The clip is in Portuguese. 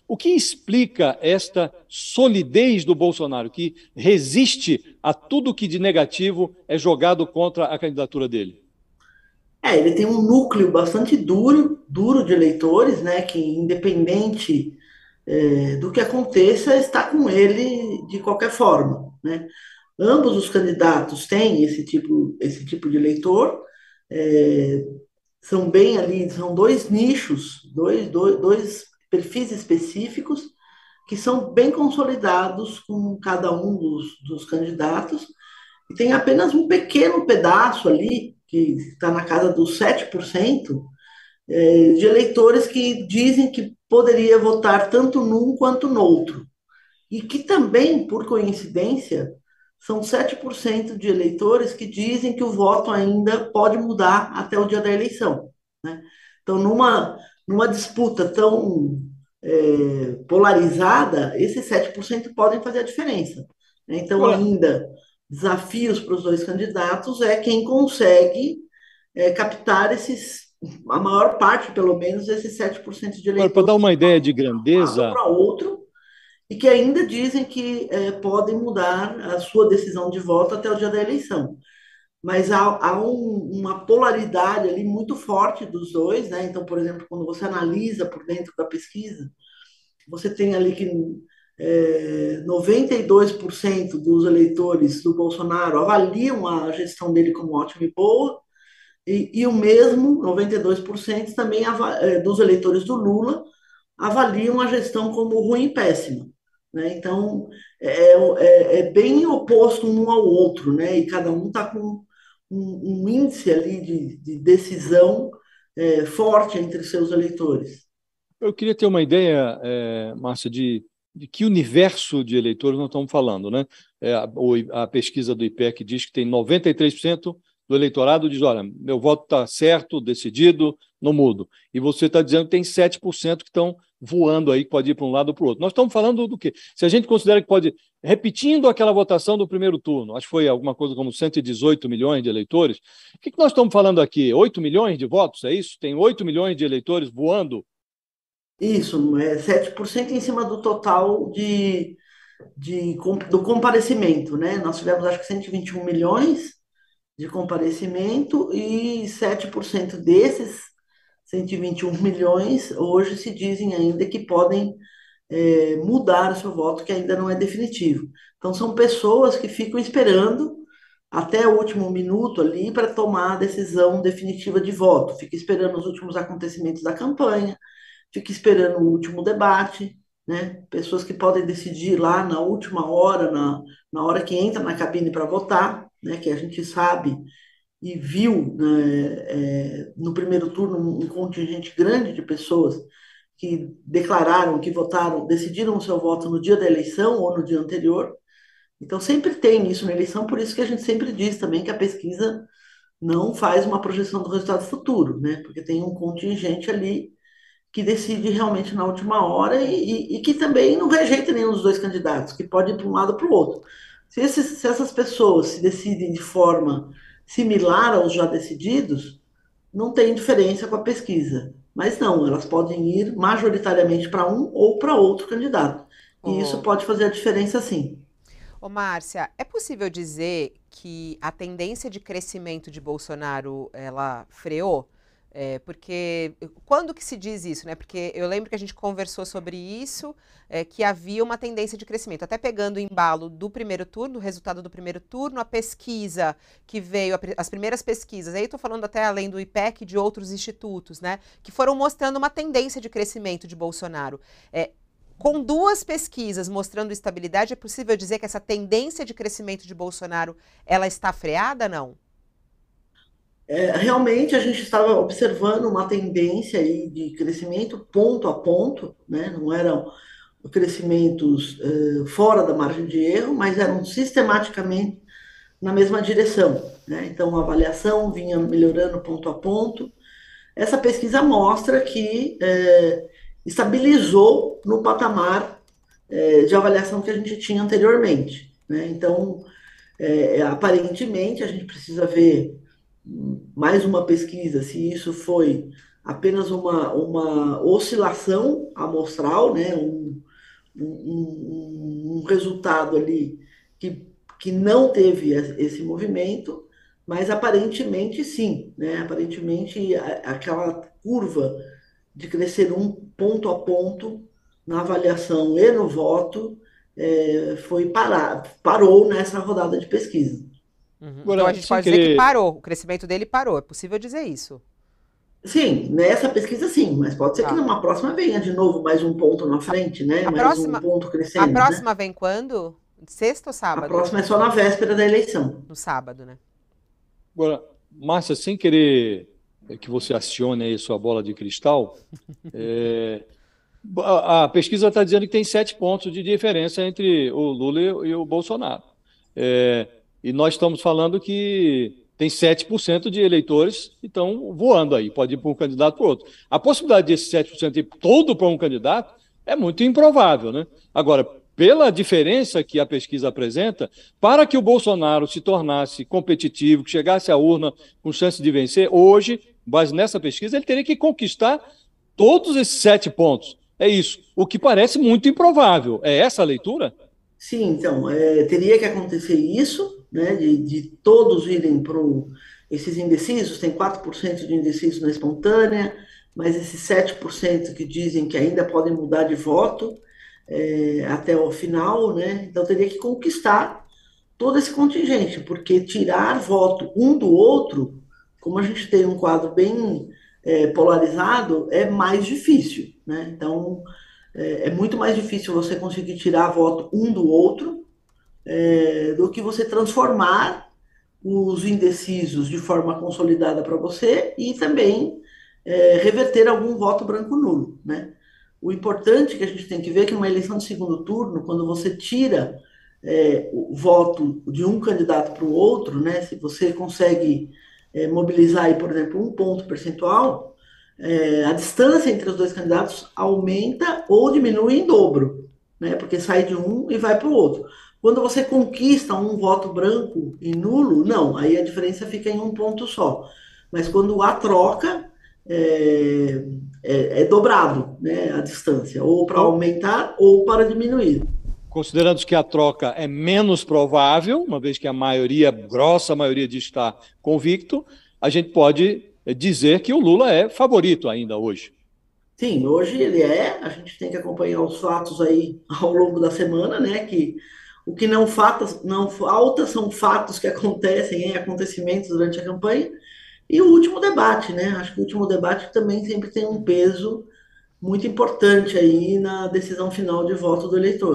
O que explica esta solidez do Bolsonaro, que resiste a tudo que de negativo é jogado contra a candidatura dele? Ele tem um núcleo bastante duro de eleitores, né, que independente do que aconteça, está com ele de qualquer forma, né? Ambos os candidatos têm esse tipo de eleitor, é, são bem ali, são dois nichos, dois perfis específicos que são bem consolidados com cada um dos candidatos, e tem apenas um pequeno pedaço ali, que está na casa dos 7%, de eleitores que dizem que poderia votar tanto num quanto no outro. E que também, por coincidência, são 7% de eleitores que dizem que o voto ainda pode mudar até o dia da eleição, né? Então, numa disputa tão polarizada, esses 7% podem fazer a diferença, né? Então, Agora, ainda desafios para os dois candidatos é quem consegue captar a maior parte, pelo menos, desses 7% de agora, para eleitores dar que uma ideia podem de ir para um lado ou grandeza, para outro, e que ainda dizem que podem mudar a sua decisão de voto até o dia da eleição. Mas há uma polaridade ali muito forte dos dois, né? Então, por exemplo, quando você analisa por dentro da pesquisa, você tem ali que 92% dos eleitores do Bolsonaro avaliam a gestão dele como ótima e boa, e o mesmo, 92% também dos eleitores do Lula avaliam a gestão como ruim e péssima, né? Então, é bem oposto um ao outro, né? E cada um está com um índice ali de decisão forte entre seus eleitores. eu queria ter uma ideia, Márcia, de que universo de eleitores nós estamos falando, né? A pesquisa do IPEC diz que tem 93% do eleitorado diz, olha, meu voto está certo, decidido, não mudo. E você está dizendo que tem 7% que estão voando aí, que pode ir para um lado ou para o outro. Nós estamos falando do quê? Se a gente considera que pode, repetindo aquela votação do primeiro turno, acho que foi alguma coisa como 118 milhões de eleitores, o que nós estamos falando aqui? 8 milhões de votos, é isso? Tem 8 milhões de eleitores voando. Isso, 7% em cima do total do comparecimento, né? Nós tivemos, acho que 121 milhões de comparecimento e 7% desses 121 milhões hoje se dizem ainda que podem mudar o seu voto, que ainda não é definitivo. Então, são pessoas que ficam esperando até o último minuto ali para tomar a decisão definitiva de voto, fica esperando os últimos acontecimentos da campanha, fica esperando o último debate, né? Pessoas que podem decidir lá na última hora, na hora que entra na cabine para votar, né? Que a gente sabe e viu, né, no primeiro turno um contingente grande de pessoas que declararam que votaram, decidiram o seu voto no dia da eleição ou no dia anterior. Então sempre tem isso na eleição, por isso que a gente sempre diz também que a pesquisa não faz uma projeção do resultado futuro, né? Porque tem um contingente ali que decide realmente na última hora e que também não rejeita nenhum dos dois candidatos, que pode ir para um lado ou para o outro. Se essas pessoas se decidem de forma similar aos já decididos, não tem diferença com a pesquisa. Mas não, elas podem ir majoritariamente para um ou para outro candidato. E isso Ô, pode fazer a diferença sim. ô Márcia, é possível dizer que a tendência de crescimento de Bolsonaro, ela freou? Porque quando que se diz isso, né? Porque eu lembro que a gente conversou sobre isso, que havia uma tendência de crescimento. Até pegando o embalo do primeiro turno, o resultado do primeiro turno, a pesquisa que veio, as primeiras pesquisas, aí estou falando até além do IPEC, de outros institutos, né? Que foram mostrando uma tendência de crescimento de Bolsonaro. Com duas pesquisas mostrando estabilidade, é possível dizer que essa tendência de crescimento de Bolsonaro, ela está freada, não? Realmente a gente estava observando uma tendência aí de crescimento ponto a ponto, né? Não eram crescimentos fora da margem de erro, mas eram sistematicamente na mesma direção, né? Então a avaliação vinha melhorando ponto a ponto. Essa pesquisa mostra que estabilizou no patamar de avaliação que a gente tinha anteriormente, né? Então, aparentemente, a gente precisa ver mais uma pesquisa se isso foi apenas uma oscilação amostral, né? Um resultado ali que, que não teve esse movimento, mas aparentemente sim, né? Aparentemente aquela curva de crescer um ponto a ponto na avaliação e no voto parou nessa rodada de pesquisa. Uhum. Então a Agora, gente sem pode dizer que querer. parou, o crescimento dele parou. É possível dizer isso. Sim, nessa pesquisa sim, mas pode ser que Tá. numa próxima venha de novo mais um ponto na A, frente, né? a Mais um próxima, ponto a crescendo, né? próxima vem quando? Sexta ou A sábado? próxima é só na véspera da eleição. No sábado, né? Agora, Márcia, sem querer que você acione aí sua bola de cristal, é, a pesquisa está dizendo que tem 7 pontos de diferença entre o Lula e o Bolsonaro. É, e nós estamos falando que tem 7% de eleitores que estão voando aí, pode ir para um candidato para o outro. A possibilidade desse 7% ir todo para um candidato é muito improvável, né? Agora, pela diferença que a pesquisa apresenta, para que o Bolsonaro se tornasse competitivo, que chegasse à urna com chance de vencer, hoje, base nessa pesquisa, ele teria que conquistar todos esses 7 pontos. É isso. O que parece muito improvável. É essa a leitura? Sim, então, teria que acontecer isso, né? De todos irem para esses indecisos, tem 4% de indecisos na espontânea, mas esses 7% que dizem que ainda podem mudar de voto até o final, né? Então teria que conquistar todo esse contingente, porque tirar voto um do outro, como a gente tem um quadro bem polarizado, é mais difícil, né? Então, é muito mais difícil você conseguir tirar voto um do outro do que você transformar os indecisos de forma consolidada para você e também reverter algum voto branco nulo, né? O importante que a gente tem que ver é que numa eleição de segundo turno, quando você tira o voto de um candidato para o outro, né? Se você consegue mobilizar aí, por exemplo, um ponto percentual, a distância entre os dois candidatos aumenta ou diminui em dobro, né? Porque sai de um e vai para o outro. Quando você conquista um voto branco e nulo, não, aí a diferença fica em um ponto só. Mas quando há troca, é, é dobrado, né, a distância, ou para Então, aumentar ou para diminuir. considerando que a troca é menos provável, uma vez que a maioria, grossa maioria, diz estar convicto, a gente pode dizer que o Lula é favorito ainda hoje. Sim, hoje ele a gente tem que acompanhar os fatos aí ao longo da semana, né? Que o que não falta são fatos que acontecem, acontecimentos durante a campanha, e o último debate, né? Acho que o último debate também sempre tem um peso muito importante aí na decisão final de voto do eleitor.